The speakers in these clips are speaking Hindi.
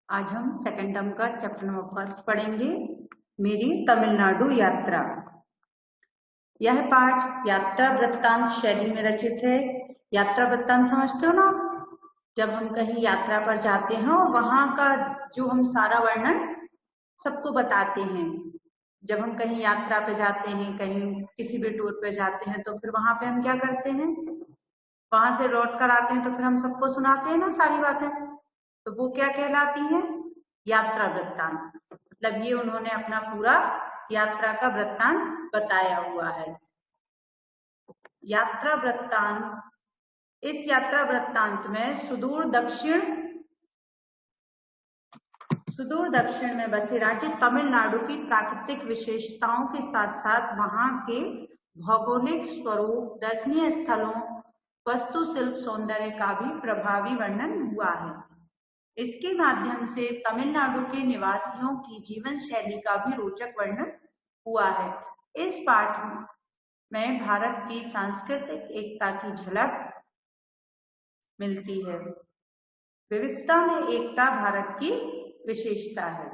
आज हम सेकंड टर्म का चैप्टर नंबर फर्स्ट पढ़ेंगे, मेरी तमिलनाडु यात्रा। यह पाठ यात्रा वृत्तांत शैली में रचित है। यात्रा वृत्तांत समझते हो ना? जब हम कहीं यात्रा पर जाते हैं और वहां का जो हम सारा वर्णन सबको बताते हैं। जब हम कहीं यात्रा पे जाते हैं, कहीं किसी भी टूर पे जाते हैं, तो फिर वहां पे हम क्या करते हैं, वहां से लौट कर आते हैं तो फिर हम सबको सुनाते हैं ना सारी बातें। तो वो क्या कहलाती है? यात्रा वृत्तांत। मतलब ये उन्होंने अपना पूरा यात्रा का वृत्तांत बताया हुआ है। यात्रा वृत्तांत, इस यात्रा वृत्तांत में सुदूर दक्षिण में बसे राज्य तमिलनाडु की प्राकृतिक विशेषताओं के साथ साथ वहां के भौगोलिक स्वरूप, दर्शनीय स्थलों, वास्तुशिल्प सौंदर्य का भी प्रभावी वर्णन हुआ है। इसके माध्यम से तमिलनाडु के निवासियों की जीवन शैली का भी रोचक वर्णन हुआ है। इस पाठ में भारत की सांस्कृतिक एकता की झलक मिलती है। विविधता में एकता भारत की विशेषता है।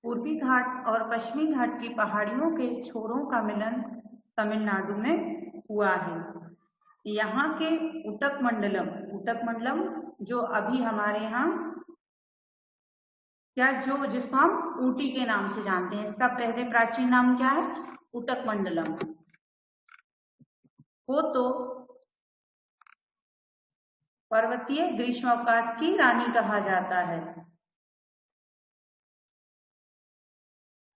पूर्वी घाट और पश्चिमी घाट की पहाड़ियों के छोरों का मिलन तमिलनाडु में हुआ है। यहाँ के उटक मंडलम जो अभी हमारे यहाँ जिसको हम ऊटी के नाम से जानते हैं, इसका पहले प्राचीन नाम क्या है? उटक मंडलम। वो तो पर्वतीय ग्रीष्मावकाश की रानी कहा जाता है।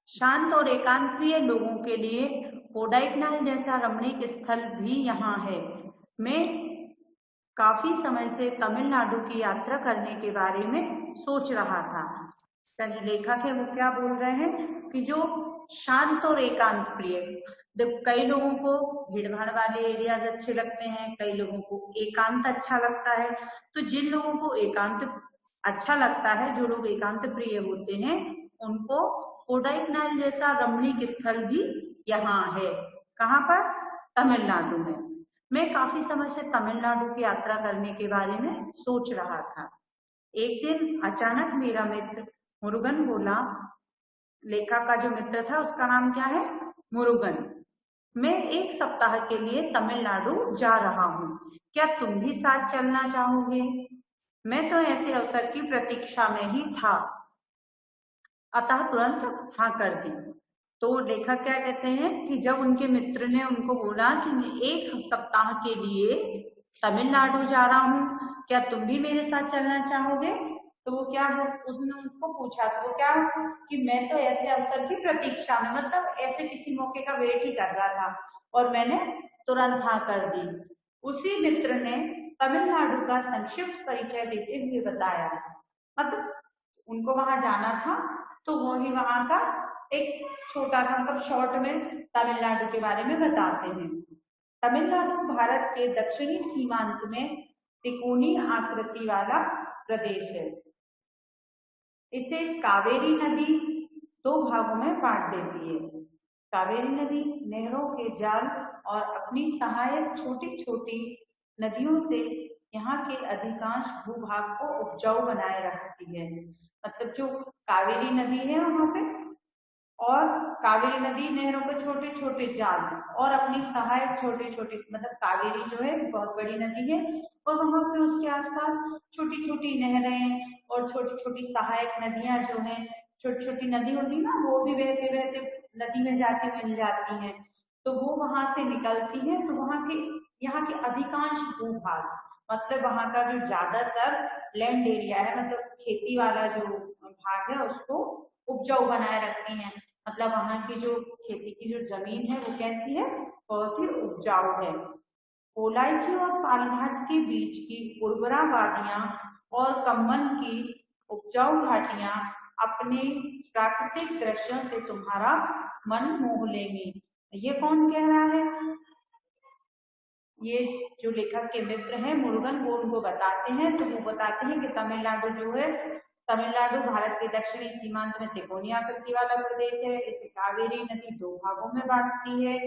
शांत और एकांत प्रिय लोगों के लिए कोडाइकनाल जैसा रमणीक स्थल भी यहाँ है। मैं काफी समय से तमिलनाडु की यात्रा करने के बारे में सोच रहा था। लेखक है वो क्या बोल रहे हैं कि जो शांत और एकांत प्रिय, कई लोगों को भीड़ भाड़ वाले एरियाज अच्छे लगते हैं, कई लोगों को एकांत अच्छा लगता है। तो जिन लोगों को एकांत अच्छा लगता है, जो लोग एकांत प्रिय होते हैं, उनको कोडाइकनाल जैसा रमणीक स्थल भी यहाँ है। कहाँ पर? तमिलनाडु में। मैं काफी समय से तमिलनाडु की यात्रा करने के बारे में सोच रहा था। एक दिन अचानक मेरा मित्र मुरुगन बोला, लेखक का जो मित्र था उसका नाम क्या है? मुरुगन। मैं एक सप्ताह के लिए तमिलनाडु जा रहा हूँ, क्या तुम भी साथ चलना चाहोगे? मैं तो ऐसे अवसर की प्रतीक्षा में ही था, अतः तुरंत हाँ कर दी। तो लेखक क्या कहते हैं कि जब उनके मित्र ने उनको बोला कि मैं एक सप्ताह के लिए तमिलनाडु जा रहा हूँ, क्या तुम भी मेरे साथ चलना चाहोगे? तो वो क्या है, उसने उनको पूछा, तो वो क्या कि मैं तो ऐसे अवसर की प्रतीक्षा में, मतलब ऐसे किसी मौके का वेट ही कर रहा था, और मैंने तुरंत हाँ कर दी। उसी मित्र ने तमिलनाडु का संक्षिप्त परिचय देते हुए बताया, मतलब उनको वहां जाना था तो वो ही वहां का एक छोटा सा, मतलब शॉर्ट में तमिलनाडु के बारे में बताते हैं। तमिलनाडु भारत के दक्षिणी सीमांत में त्रिकोणीय आकृति वाला प्रदेश है। इसे कावेरी नदी दो भागों में बांट देती है। कावेरी नदी नहरों के जाल और अपनी सहायक छोटी छोटी नदियों से यहाँ के अधिकांश भूभाग को उपजाऊ बनाए रखती है। मतलब जो कावेरी नदी है वहां पे, और कावेरी नदी नहरों के छोटे छोटे जाल और अपनी सहायक छोटे छोटे, मतलब कावेरी जो है बहुत बड़ी नदी है, और वहां पे उसके आसपास छोटी छोटी नहरें और छोटी छोटी सहायक नदियां जो है, छोटी छोटी नदी होती है ना, वो भी बहते बहते नदी में जाके मिल जाती हैं। तो वो वहां से निकलती है। तो यहाँ के अधिकांश भूभाग, मतलब वहां का जो ज्यादातर लैंड एरिया है, मतलब खेती वाला जो भाग है, उसको उपजाऊ बनाए रखती हैं। मतलब वहां की जो खेती की जो जमीन है वो कैसी है? बहुत ही उपजाऊ है। कोलाइची और पालघाट के बीच की उर्वरा वादियां और कम्बन की उपजाऊ घाटियां अपने प्राकृतिक दृश्यों से तुम्हारा मन मोह लेंगी। ये कौन कह रहा है? ये जो लेखक के मित्र हैं मुरुगन, वो उनको बताते हैं। तो वो बताते हैं कि तमिलनाडु जो है, तमिलनाडु भारत के दक्षिणी सीमांत में त्रिकोणीय आकृति वाला प्रदेश है। इसे कावेरी नदी 2 भागों में बांटती है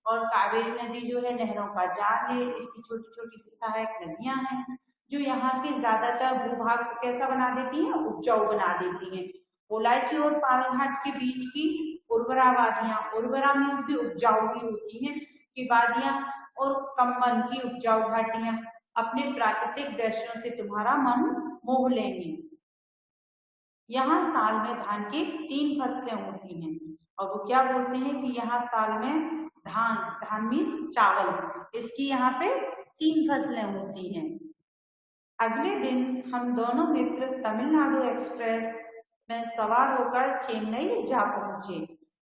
और कावेरी नदी जो है नहरों का जाल है। इसकी छोटी छोटी सी सहायक नदियां हैं जो यहाँ के ज्यादातर भूभाग को कैसा बना देती हैं, उपजाऊ बना देती हैं। पोलाची और पालघाट के बीच की उर्वरा वादियां, उर्वरा मीन्स भी उपजाऊ ही होती हैं, की वादियां और कंबन की उपजाऊ घाटियां अपने प्राकृतिक दृश्यों से तुम्हारा मन मोह लेंगी। यहाँ साल में धान की 3 फसलें होती हैं और वो क्या बोलते हैं कि यहाँ साल में धान, धान मीन्स चावल, इसकी यहाँ पे 3 फसलें होती हैं। अगले दिन हम दोनों मित्र तमिलनाडु एक्सप्रेस में सवार होकर चेन्नई जा पहुंचे।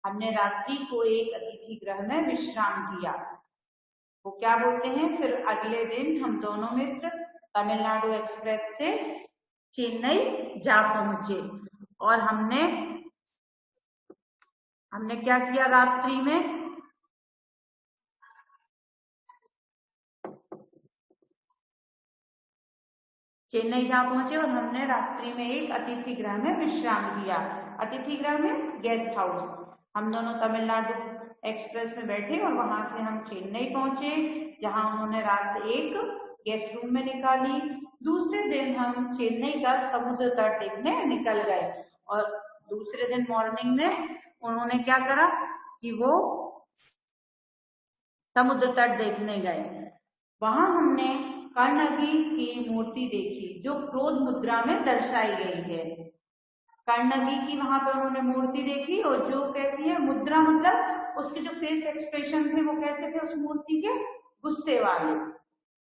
हमने रात्रि को एक अतिथि गृह में विश्राम किया। वो क्या बोलते हैं, फिर अगले दिन हम दोनों मित्र तमिलनाडु एक्सप्रेस से चेन्नई जा पहुंचे और हमने क्या किया, रात्रि में चेन्नई जा पहुंचे और हमने रात्रि में एक अतिथि गृह में विश्राम किया। अतिथि गृह में गेस्ट हाउस। हम दोनों तमिलनाडु एक्सप्रेस में बैठे और वहां से हम चेन्नई पहुंचे, जहां उन्होंने रात एक गेस्ट रूम में निकाली। दूसरे दिन हम चेन्नई का समुद्र तट देखने निकल गए और दूसरे दिन मॉर्निंग में उन्होंने क्या करा कि वो समुद्र तट देखने गए। वहां हमने कर्णगी की मूर्ति देखी जो क्रोध मुद्रा में दर्शाई गई है। कर्णगी की वहां पर उन्होंने मूर्ति देखी और जो कैसी है, मुद्रा मतलब उसके जो फेस एक्सप्रेशन थे वो कैसे थे उस मूर्ति के, गुस्से वाले।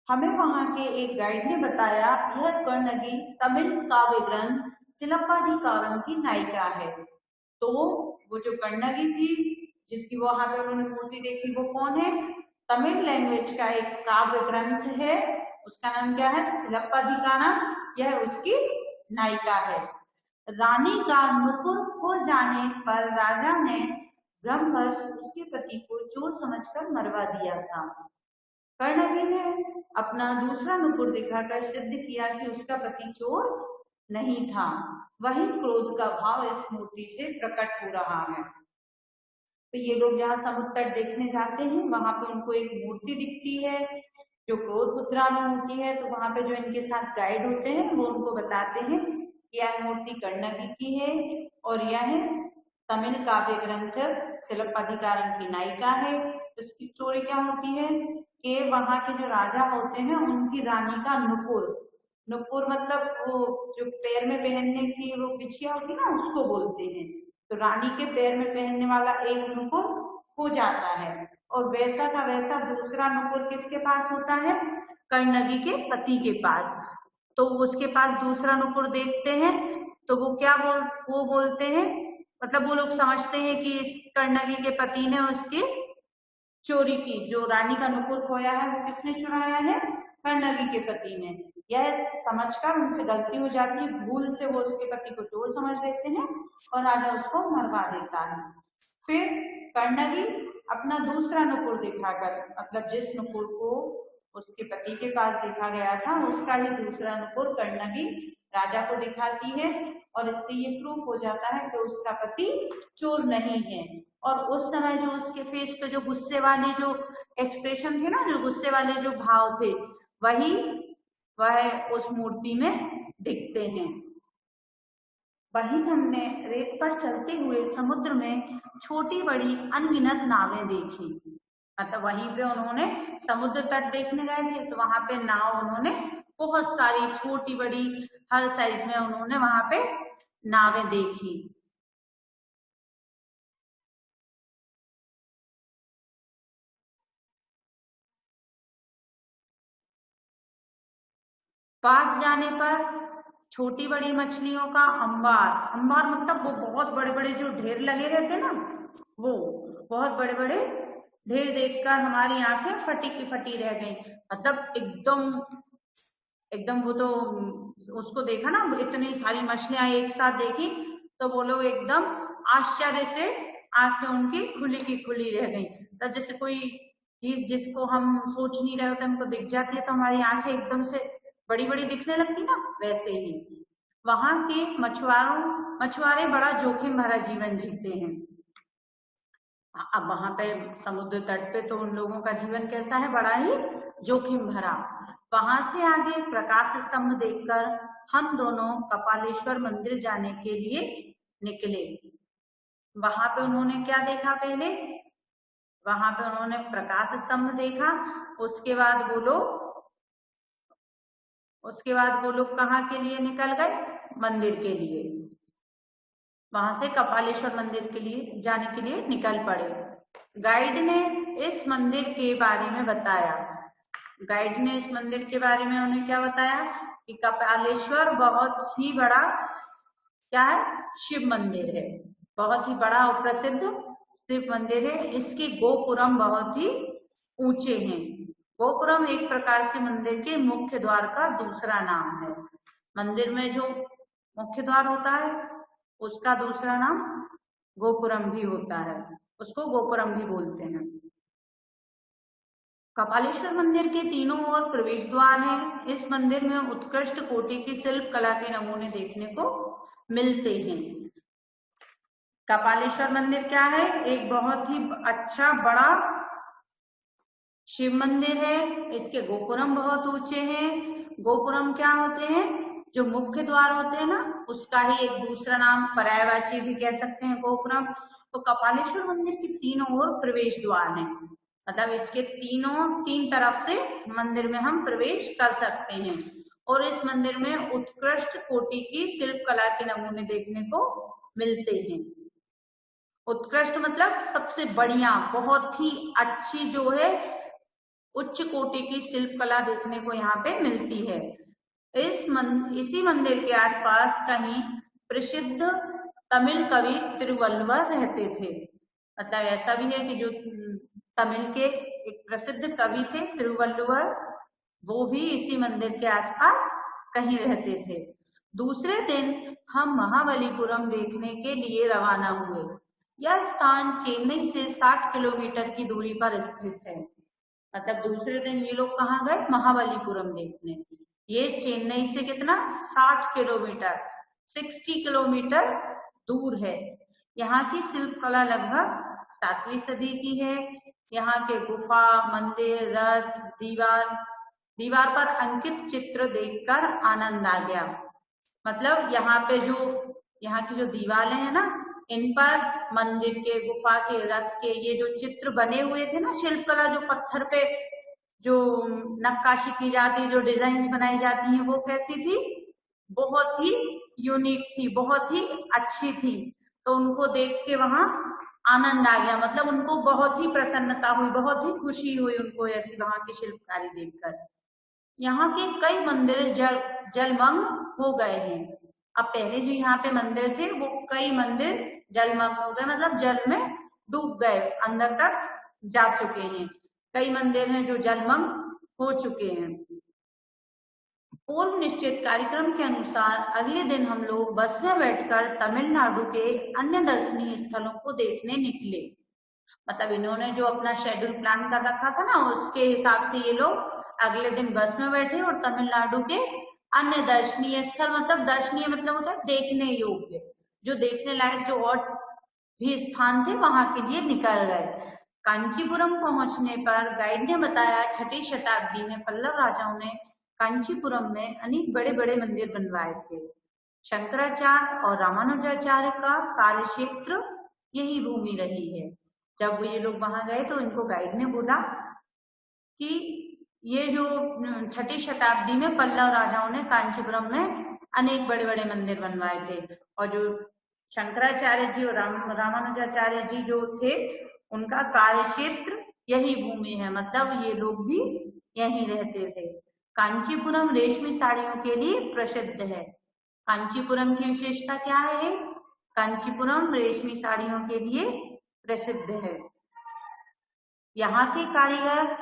हमें वहां के एक गाइड ने बताया यह कर्णगी तमिल काव्य ग्रंथ सिलप्पाधिकारम की नायिका है। तो वो जो कर्णगी थी जिसकी वहां पर उन्होंने मूर्ति देखी वो कौन है, तमिल लैंग्वेज का एक काव्य ग्रंथ है, उसका नाम क्या है, सिलप्पाधिकारम। यह उसकी नायिका है। रानी का नुपुर खो जाने पर राजा ने ब्रह्मवश उसके पति को चोर समझकर मरवा दिया था। कर्णगी ने अपना दूसरा नुपुर दिखाकर सिद्ध किया कि उसका पति चोर नहीं था। वही क्रोध का भाव इस मूर्ति से प्रकट हो रहा है। तो ये लोग जहाँ समुद्र तट देखने जाते हैं वहां पे उनको एक मूर्ति दिखती है जो क्रोध मुद्रा में होती है। तो वहां पे जो इनके साथ गाइड होते हैं वो उनको बताते हैं कि यह मूर्ति कर्णगी की है और यह तमिल काव्य ग्रंथ सिलप्पाधिकारम की नायिका है। इसकी स्टोरी क्या होती है कि वहां के जो राजा होते हैं उनकी रानी का नुपुर, नुपुर मतलब वो जो पैर में पहनने की वो बिछिया होती है ना, उसको बोलते हैं। तो रानी के पैर में पहनने वाला एक नुपुर हो जाता है और वैसा का वैसा दूसरा नुपुर किसके पास होता है, कर्णगी के पति के पास। तो उसके पास दूसरा नुपुर देखते हैं तो वो क्या बोलते हैं, मतलब वो लोग समझते हैं कि इस कर्णगी के पति ने उसकी चोरी की। जो रानी का नुपुर खोया है वो किसने चुराया है, कर्णगी के पति ने। यह समझकर उनसे गलती हो जाती है, भूल से वो उसके पति को चोर समझ लेते हैं और राजा उसको मरवा देता है। फिर कर्णगी अपना दूसरा नुपुर दिखाकर, मतलब जिस नुपुर को उसके पति के पास देखा गया था उसका ही दूसरा नुपुर कर्णगी राजा को दिखाती है और इससे ये प्रूफ हो जाता है कि उसका पति चोर नहीं है। और उस समय जो उसके फेस पे जो गुस्से वाले जो एक्सप्रेशन थे ना, जो गुस्से वाले जो भाव थे, वह उस मूर्ति में दिखते हैं। वहीं हमने रेत पर चलते हुए समुद्र में छोटी बड़ी अनगिनत नावें देखी। मतलब वहीं पे उन्होंने समुद्र तट देखने गए थे तो वहां पे नाव उन्होंने बहुत सारी छोटी बड़ी हर साइज में उन्होंने वहां पे नावें देखी। पास जाने पर छोटी बड़ी मछलियों का अंबार, अंबार मतलब वो बहुत बड़े बड़े जो ढेर लगे रहते ना, वो बहुत बड़े बड़े ढेर देखकर हमारी आंखें फटी की फटी रह गई। मतलब एकदम वो तो उसको देखा ना, इतनी सारी मछलियां एक साथ देखी तो वो लोग एकदम आश्चर्य से आंखें उनकी खुली की खुली रह गई। तो जैसे कोई चीज जिसको हम सोच नहीं रहे होते हमको दिख जाती है तो हमारी आंखें एकदम से बड़ी बड़ी दिखने लगती ना, वैसे ही वहां के मछुआरे बड़ा जोखिम भरा जीवन जीते हैं। अब वहां पे समुद्र तट पे तो उन लोगों का जीवन कैसा है, बड़ा ही जोखिम भरा। वहां से आगे प्रकाश स्तंभ देखकर हम दोनों कपालेश्वर मंदिर जाने के लिए निकले। वहां पे उन्होंने क्या देखा, पहले वहां पे उन्होंने प्रकाश स्तंभ देखा, उसके बाद वो लोग कहाँ के लिए निकल गए, मंदिर के लिए। वहां से कपालेश्वर मंदिर के लिए जाने के लिए निकल पड़े। गाइड ने इस मंदिर के बारे में बताया, गाइड ने इस मंदिर के बारे में उन्हें क्या बताया कि कपालेश्वर बहुत ही बड़ा क्या है, शिव मंदिर है, बहुत ही बड़ा और प्रसिद्ध शिव मंदिर है। इसके गोपुरम बहुत ही ऊंचे हैं। गोपुरम एक प्रकार से मंदिर के मुख्य द्वार का दूसरा नाम है। मंदिर में जो मुख्य द्वार होता है उसका दूसरा नाम गोपुरम भी होता है, उसको गोपुरम भी बोलते हैं। कपालेश्वर मंदिर के तीनों ओर प्रवेश द्वार हैं। इस मंदिर में उत्कृष्ट कोटि की शिल्प कला के नमूने देखने को मिलते हैं। कपालेश्वर मंदिर क्या है, एक बहुत ही अच्छा बड़ा शिव मंदिर है। इसके गोपुरम बहुत ऊंचे हैं। गोपुरम क्या होते हैं, जो मुख्य द्वार होते हैं ना, उसका ही एक दूसरा नाम पर्यायवाची भी कह सकते हैं गोपुरम। तो कपालेश्वर मंदिर के तीनों ओर प्रवेश द्वार हैं, मतलब इसके तीन तरफ से मंदिर में हम प्रवेश कर सकते हैं। और इस मंदिर में उत्कृष्ट कोटि की शिल्प कला के नमूने देखने को मिलते हैं। उत्कृष्ट मतलब सबसे बढ़िया, बहुत ही अच्छी जो है उच्च कोटि की शिल्प कला देखने को यहाँ पे मिलती है। इसी मंदिर के आसपास कहीं प्रसिद्ध तमिल कवि तिरुवल्लुवर रहते थे। मतलब ऐसा भी है कि जो तमिल के एक प्रसिद्ध कवि थे तिरुवल्लुवर, वो भी इसी मंदिर के आसपास कहीं रहते थे। दूसरे दिन हम महाबलीपुरम देखने के लिए रवाना हुए। यह स्थान चेन्नई से 60 किलोमीटर की दूरी पर स्थित है। मतलब दूसरे दिन ये लोग कहाँ गए, महाबलीपुरम देखने। ये चेन्नई से कितना, 60 किलोमीटर, 60 किलोमीटर दूर है। यहाँ की शिल्प कला लगभग 7वीं सदी की है। यहाँ के गुफा, मंदिर, रथ, दीवार पर अंकित चित्र देखकर आनंद आ गया। मतलब यहाँ की जो दीवारें हैं ना, इन पर मंदिर के, गुफा के, रथ के ये जो चित्र बने हुए थे ना, शिल्पकला जो पत्थर पे जो नक्काशी की जाती, जो डिजाइन्स बनाई जाती हैं, वो कैसी थी, बहुत ही यूनिक थी, बहुत ही अच्छी थी। तो उनको देख के वहां आनंद आ गया, मतलब उनको बहुत ही प्रसन्नता हुई, बहुत ही खुशी हुई उनको ऐसी वहां की शिल्पकारी देखकर। यहाँ के कई मंदिर जलमग्न हो गए हैं। अब पहले जो यहाँ पे मंदिर थे वो कई मंदिर जलमग्न हो गए, मतलब जल में डूब गए, अंदर तक जा चुके हैं। कई मंदिर हैं जो जलमग्न हो चुके हैं। पूर्व निश्चित कार्यक्रम के अनुसार अगले दिन हम लोग बस में बैठकर तमिलनाडु के अन्य दर्शनीय स्थलों को देखने निकले। मतलब इन्होंने जो अपना शेड्यूल प्लान कर रखा था ना, उसके हिसाब से ये लोग अगले दिन बस में बैठे और तमिलनाडु के अन्य दर्शनीय स्थल, मतलब दर्शनीय मतलब होता है देखने योग्य, जो देखने लायक जो और भी स्थान थे वहां के लिए निकल गए। कांचीपुरम पहुंचने पर गाइड ने बताया 6ठी शताब्दी में पल्लव राजाओं ने कांचीपुरम में अनेक बड़े बड़े मंदिर बनवाए थे। शंकराचार्य और रामानुजाचार्य का कार्यक्षेत्र यही भूमि रही है। जब ये लोग वहां गए तो इनको गाइड ने बोला कि ये जो 6ठी शताब्दी में पल्लव राजाओं ने कांचीपुरम में अनेक बड़े बड़े मंदिर बनवाए थे, और जो शंकराचार्य जी और रामानुजाचार्य जी जो थे उनका कार्यक्षेत्र यही भूमि है, मतलब ये लोग भी यहीं रहते थे। कांचीपुरम रेशमी साड़ियों के लिए प्रसिद्ध है। कांचीपुरम की विशेषता क्या है, कांचीपुरम रेशमी साड़ियों के लिए प्रसिद्ध है। यहाँ के कारीगर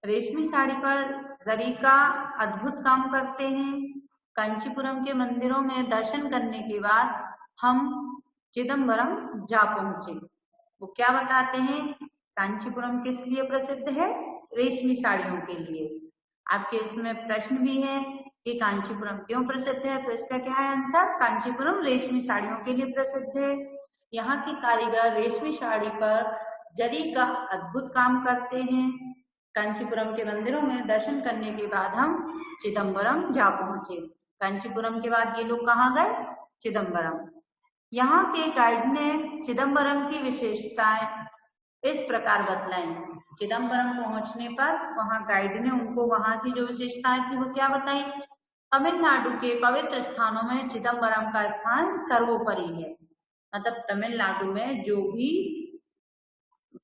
रेशमी साड़ी पर जरी का अद्भुत काम करते हैं। कांचीपुरम के मंदिरों में दर्शन करने के बाद हम चिदम्बरम जा पहुंचे। वो क्या बताते हैं कांचीपुरम किस लिए प्रसिद्ध है? रेशमी साड़ियों के लिए। आपके इसमें प्रश्न भी है कि कांचीपुरम क्यों प्रसिद्ध है, तो इसका क्या है आंसर? कांचीपुरम रेशमी साड़ियों के लिए प्रसिद्ध है। यहाँ के कारीगर रेशमी साड़ी पर जरी का अद्भुत काम करते हैं। कांचीपुरम के मंदिरों में दर्शन करने के बाद हम चिदम्बरम जा पहुंचे। कांचीपुरम के बाद ये लोग कहाँ गए? चिदम्बरम। यहाँ के गाइड ने चिदम्बरम की विशेषताएं इस प्रकार बतलाई। चिदम्बरम पहुंचने पर वहां गाइड ने उनको वहां की जो विशेषताएं थी वो क्या बताई? तमिलनाडु के पवित्र स्थानों में चिदम्बरम का स्थान सर्वोपरि है। मतलब तमिलनाडु में जो भी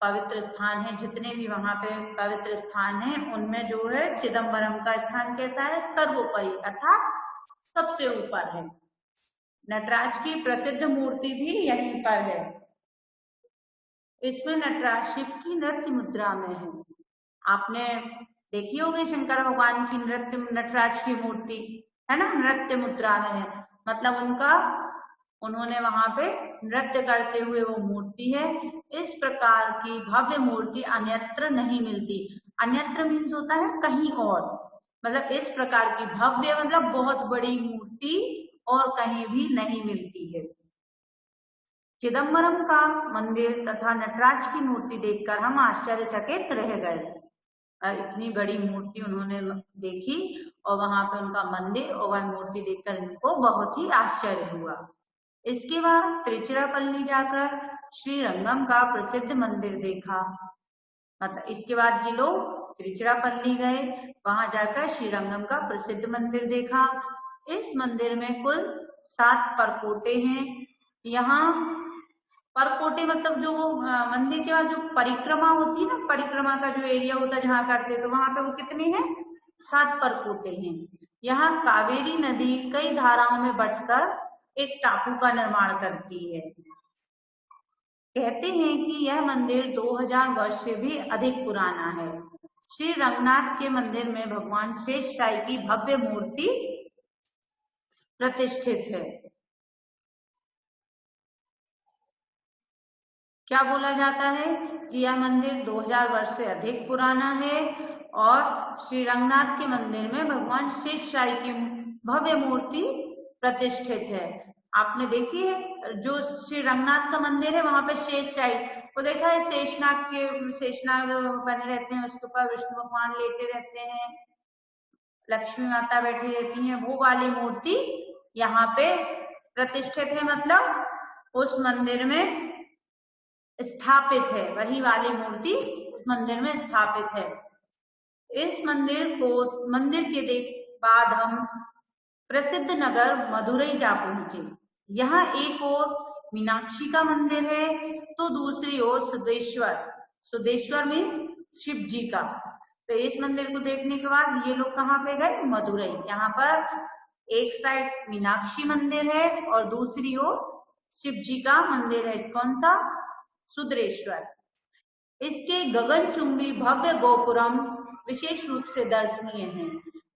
पवित्र स्थान है, जितने भी वहां पे पवित्र स्थान है, उनमें जो है चिदम्बरम का स्थान कैसा है? सर्वोपरि, अर्थात सबसे ऊपर है। नटराज की प्रसिद्ध मूर्ति भी यहीं पर है। इसमें नटराज शिव की नृत्य मुद्रा में है। आपने देखी होगी शंकर भगवान की नृत्य, नटराज की मूर्ति है ना, नृत्य मुद्रा में है। मतलब उन्होंने वहां पे नृत्य करते हुए वो मूर्ति है। इस प्रकार की भव्य मूर्ति अन्यत्र नहीं मिलती। अन्यत्र मीन्स होता है कहीं और। मतलब इस प्रकार की भव्य मतलब बहुत बड़ी मूर्ति और कहीं भी नहीं मिलती है। चिदम्बरम का मंदिर तथा नटराज की मूर्ति देखकर हम आश्चर्यचकित रह गए। इतनी बड़ी मूर्ति उन्होंने देखी और वहां पे उनका मंदिर और वह मूर्ति देखकर इनको बहुत ही आश्चर्य हुआ। इसके बाद तिरुचिरापल्ली जाकर श्रीरंगम का प्रसिद्ध मंदिर देखा। मतलब इसके बाद ये लोग तिरुचिरापल्ली गए, वहां जाकर श्रीरंगम का प्रसिद्ध मंदिर देखा। इस मंदिर में कुल 7 परकोटे हैं। यहाँ परकोटे मतलब जो वो मंदिर के बाद जो परिक्रमा होती है ना, परिक्रमा का जो एरिया होता है जहाँ करते, तो वहां पे वो कितने हैं? 7 परकोटे हैं। यहाँ कावेरी नदी कई धाराओं में बंटकर एक टापू का निर्माण करती है। कहते हैं कि यह मंदिर 2000 वर्ष से भी अधिक पुराना है। श्री रंगनाथ के मंदिर में भगवान शेषशाही की भव्य मूर्ति प्रतिष्ठित है। क्या बोला जाता है कि यह मंदिर 2000 वर्ष से अधिक पुराना है और श्री रंगनाथ के मंदिर में भगवान शेषशाही की भव्य मूर्ति प्रतिष्ठित है। आपने देखी है जो श्री रंगनाथ का मंदिर है वहां पे शेषशाही को देखा है? शेषनाग बने रहते हैं, उसके ऊपर विष्णु भगवान लेटे रहते हैं, लक्ष्मी माता बैठी रहती हैं। वो वाली मूर्ति यहाँ पे प्रतिष्ठित है, मतलब उस मंदिर में स्थापित है। वही वाली मूर्ति उस मंदिर में स्थापित है। इस मंदिर के बाद हम प्रसिद्ध नगर मदुरई जा पहुंचे। यहाँ एक ओर मीनाक्षी का मंदिर है तो दूसरी ओर सुदेश्वर मीन्स शिव जी का। तो इस मंदिर को देखने के बाद ये लोग कहाँ पे गए? मदुरई। यहाँ पर एक साइड मीनाक्षी मंदिर है और दूसरी ओर शिव जी का मंदिर है। कौन सा? सुदेश्वर। इसके गगनचुंबी भव्य गोपुरम विशेष रूप से दर्शनीय है।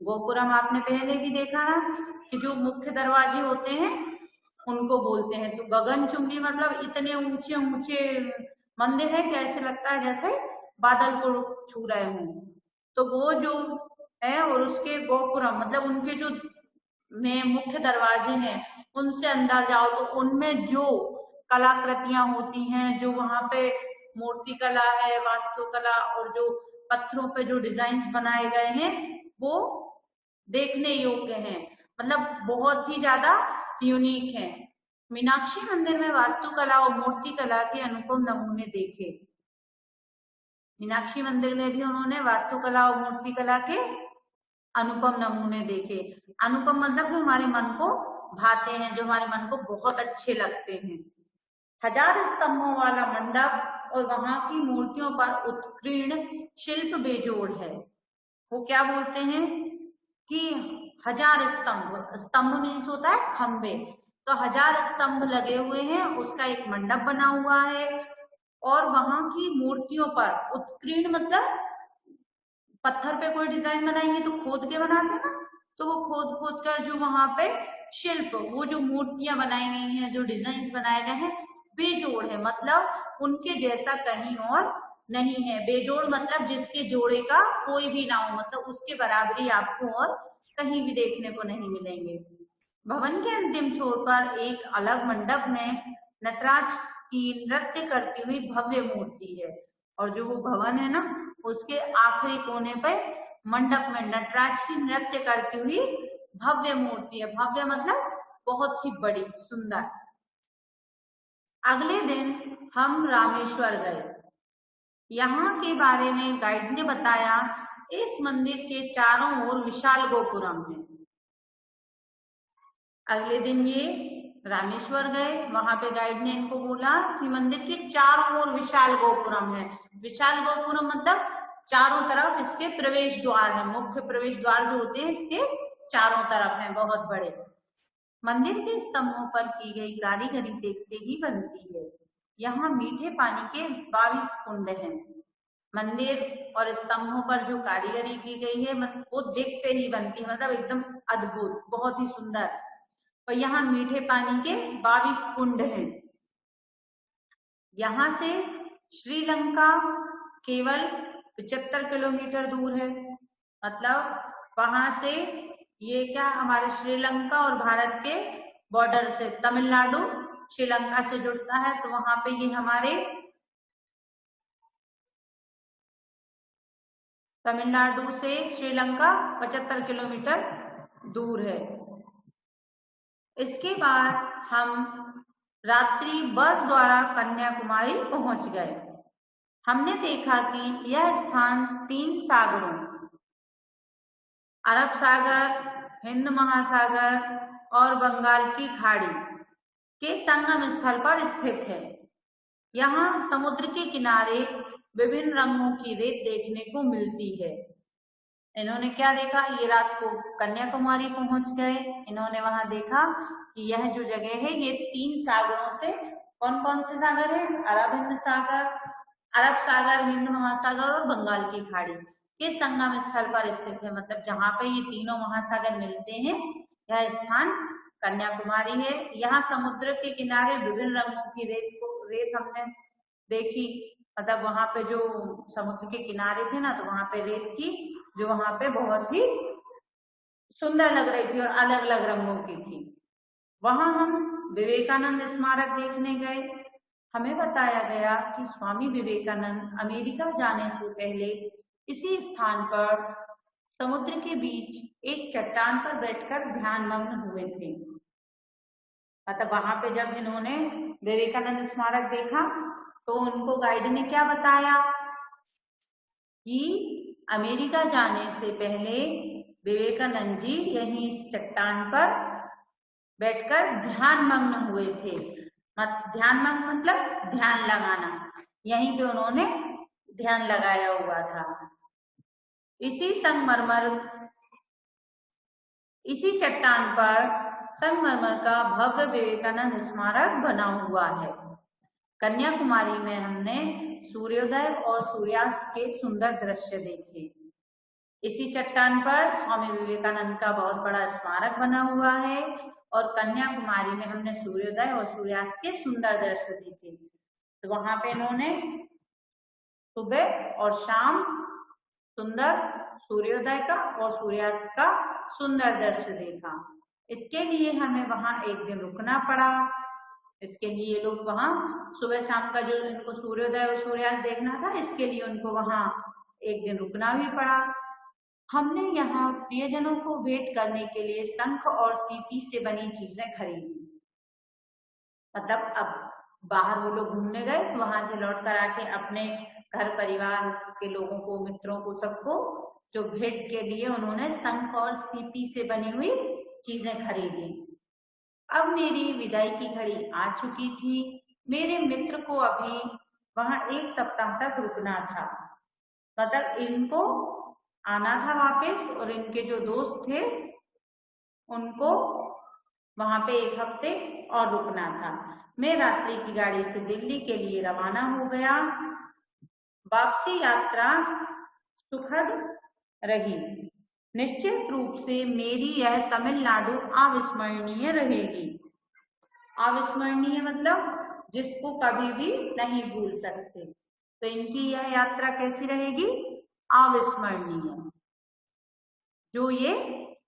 गोपुरम आपने पहले भी देखा ना कि जो मुख्य दरवाजे होते हैं उनको बोलते हैं। तो गगनचुंबी मतलब इतने ऊंचे ऊंचे मंदिर है कि ऐसे लगता है जैसे बादल को छू रहे हों। तो वो जो है और उसके गोपुरम मतलब उनके जो मुख्य दरवाजे हैं उनसे अंदर जाओ तो उनमें जो कलाकृतियां होती हैं, जो वहां पे मूर्ति कला है, वास्तुकला और जो पत्थरों पे जो डिजाइन बनाए गए हैं वो देखने योग्य हैं। मतलब बहुत ही ज्यादा यूनिक है। मीनाक्षी मंदिर में वास्तुकला और मूर्ति कला के अनुपम नमूने देखे। मीनाक्षी मंदिर में भी उन्होंने वास्तुकला और मूर्ति कला के अनुपम नमूने देखे। अनुपम मतलब जो हमारे मन को भाते हैं, जो हमारे मन को बहुत अच्छे लगते हैं। 1000 स्तंभों वाला मंडप और वहां की मूर्तियों पर उत्कीर्ण शिल्प बेजोड़ है। वो क्या बोलते हैं कि 1000 स्तंभ मीन्स होता है खंबे, तो 1000 स्तंभ लगे हुए हैं, उसका एक मंडप बना हुआ है और वहां की मूर्तियों पर उत्कीर्ण मतलब पत्थर पे कोई डिजाइन बनाएंगे तो खोद के बनाते ना, तो वो खोद कर जो वहां पे शिल्प, वो जो मूर्तियां बनाई गई हैं, जो डिजाइन बनाए गए हैं बेजोड़ है। मतलब उनके जैसा कहीं और नहीं है। बेजोड़ मतलब जिसके जोड़े का कोई भी ना हो, मतलब उसके बराबरी आपको और कहीं भी देखने को नहीं मिलेंगे। भवन के अंतिम छोर पर एक अलग मंडप में नटराज की नृत्य करती हुई भव्य मूर्ति है, और जो वो भवन है ना, उसके आखिरी कोने पे मंडप में नटराज की नृत्य करती हुई भव्य मूर्ति है। भव्य मतलब बहुत ही बड़ी, सुंदर। अगले दिन हम रामेश्वर गए। यहाँ के बारे में गाइड ने बताया, इस मंदिर के चारों ओर विशाल गोपुरम है। अगले दिन ये रामेश्वर गए, वहां पे गाइड ने इनको बोला कि मंदिर के चारों ओर विशाल गोपुरम है। विशाल गोपुरम मतलब चारों तरफ इसके प्रवेश द्वार है, मुख्य प्रवेश द्वार जो होते हैं इसके चारों तरफ हैं, बहुत बड़े। मंदिर के स्तंभों पर की गई कारीगरी देखते ही बनती है। यहाँ मीठे पानी के 22 कुंड हैं। मंदिर और स्तंभों पर जो कारीगरी की गई है वो देखते ही बनती है, मतलब एकदम अद्भुत, बहुत ही सुंदर। और यहाँ मीठे पानी के 22 कुंड हैं। यहाँ से श्रीलंका केवल 75 किलोमीटर दूर है। मतलब वहां से ये क्या हमारे श्रीलंका और भारत के बॉर्डर से तमिलनाडु श्रीलंका से जुड़ता है, तो वहां पे ये हमारे तमिलनाडु से श्रीलंका 75 किलोमीटर दूर है। इसके बाद हम रात्रि बस द्वारा कन्याकुमारी पहुंच गए। हमने देखा कि यह स्थान 3 सागरों अरब सागर, हिंद महासागर और बंगाल की खाड़ी के संगम स्थल पर स्थित है। यहाँ समुद्र के किनारे विभिन्न रंगों की रेत देखने को मिलती है। इन्होंने क्या देखा, ये रात को कन्याकुमारी पहुंच गए, इन्होंने वहां देखा कि यह जो जगह है ये 3 सागरों से, कौन कौन से सागर है, अरब सागर, हिंद महासागर और बंगाल की खाड़ी के संगम स्थल पर स्थित है। मतलब जहां पे ये तीनों महासागर मिलते हैं, यह स्थान कन्याकुमारी है। यहाँ समुद्र के किनारे विभिन्न रंगों की रेत हमने देखी। मतलब वहां पे जो समुद्र के किनारे थे ना, तो वहां पे रेत थी जो वहां पे बहुत ही सुंदर लग रही थी और अलग अलग रंगों की थी। वहां हम विवेकानंद स्मारक देखने गए। हमें बताया गया कि स्वामी विवेकानंद अमेरिका जाने से पहले इसी स्थान पर समुद्र के बीच एक चट्टान पर बैठकर ध्यानमग्न हुए थे। मतलब वहां पे जब इन्होंने विवेकानंद स्मारक देखा तो उनको गाइड ने क्या बताया कि अमेरिका जाने से पहले विवेकानंद जी यहीं इस चट्टान पर बैठकर ध्यानमग्न हुए थे। ध्यानमग्न मतलब ध्यान लगाना, यहीं पे उन्होंने ध्यान लगाया हुआ था। इसी चट्टान पर संगमरमर का भव्य विवेकानंद स्मारक बना हुआ है। कन्याकुमारी में हमने सूर्योदय और सूर्यास्त के सुंदर दृश्य देखे। इसी चट्टान पर स्वामी विवेकानंद का बहुत बड़ा स्मारक बना हुआ है और कन्याकुमारी में हमने सूर्योदय और सूर्यास्त के सुंदर दृश्य देखे। तो वहां पे इन्होंने सुबह और शाम सुंदर सूर्योदय का और सूर्यास्त का सुंदर दृश्य देखा। इसके लिए हमें वहां एक दिन रुकना पड़ा। इसके लिए लोग वहां सुबह शाम का जो इनको सूर्योदय और सूर्यास्त देखना था, इसके लिए उनको वहां एक दिन रुकना भी पड़ा। हमने यहाँ प्रियजनों को भेंट करने के लिए शंख और सीपी से बनी चीजें खरीदी। मतलब अब बाहर वो लोग घूमने गए तो वहां से लौट कर आके अपने घर परिवार के लोगों को, मित्रों को, सबको जो भेंट के लिए उन्होंने शंख और सीपी से बनी हुई चीजें खरीदी। अब मेरी विदाई की घड़ी आ चुकी थी। मेरे मित्र को अभी वहां 1 सप्ताह तक रुकना था। मतलब इनको आना था वापस और इनके जो दोस्त थे उनको वहां पे 1 हफ्ते और रुकना था। मैं रात्रि की गाड़ी से दिल्ली के लिए रवाना हो गया। वापसी यात्रा सुखद रही। निश्चित रूप से मेरी यह तमिलनाडु अविस्मरणीय रहेगी। अविस्मरणीय मतलब जिसको कभी भी नहीं भूल सकते। तो इनकी यह यात्रा कैसी रहेगी? अविस्मरणीय, जो ये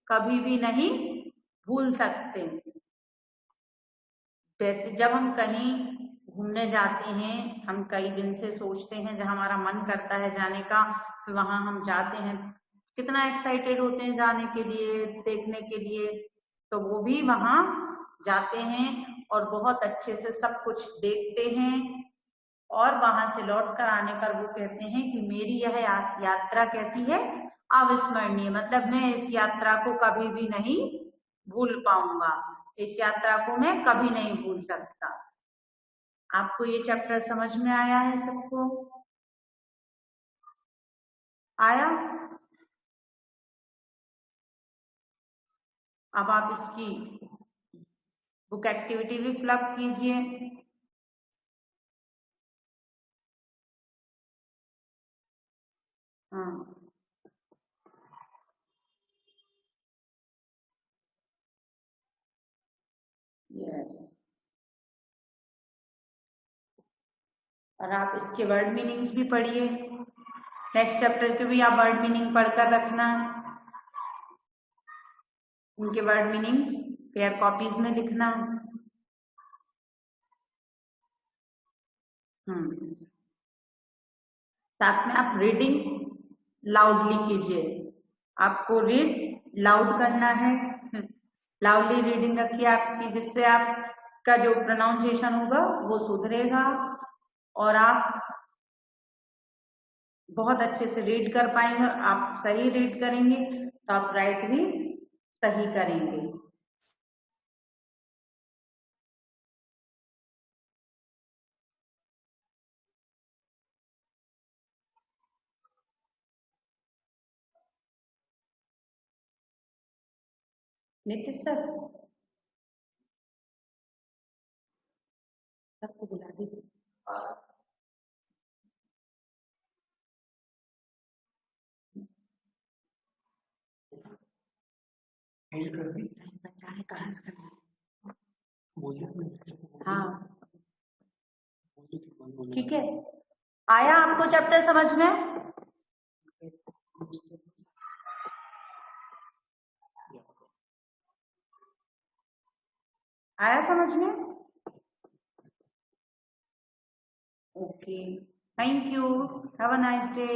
कभी भी नहीं भूल सकते। जैसे जब हम कहीं घूमने जाते हैं, हम कई दिन से सोचते हैं, जहाँ हमारा मन करता है जाने का, फिर वहां हम जाते हैं, कितना एक्साइटेड होते हैं जाने के लिए, देखने के लिए। तो वो भी वहां जाते हैं और बहुत अच्छे से सब कुछ देखते हैं, और वहां से लौट कर आने पर वो कहते हैं कि मेरी यह यात्रा कैसी है? अविस्मरणीय, मतलब मैं इस यात्रा को कभी भी नहीं भूल पाऊंगा, इस यात्रा को मैं कभी नहीं भूल सकता। आपको ये चैप्टर समझ में आया है सबको? आया? अब आप इसकी बुक एक्टिविटी भी फिलअप कीजिए। हाँ, यस। और आप इसके वर्ड मीनिंग्स भी पढ़िए। नेक्स्ट चैप्टर के भी आप वर्ड मीनिंग पढ़कर रखना, उनके वर्ड मीनिंग्स पेयर कॉपीज में लिखना। साथ में आप रीडिंग लाउडली कीजिए, आपको रीड लाउड करना है। लाउडली रीडिंग रखिए आपकी, जिससे आपका जो प्रोनाउंसिएशन होगा वो सुधरेगा और आप बहुत अच्छे से रीड कर पाएंगे। आप सही रीड करेंगे तो आप राइट भी सही करेंगे। नीतीश सर, सबको बुला दीजिए। कर दी बच्चा है, कहाँ से करना? हाँ, ठीक है। आया आपको चैप्टर समझ में? आया समझ में? Okay, thank you, have a nice day.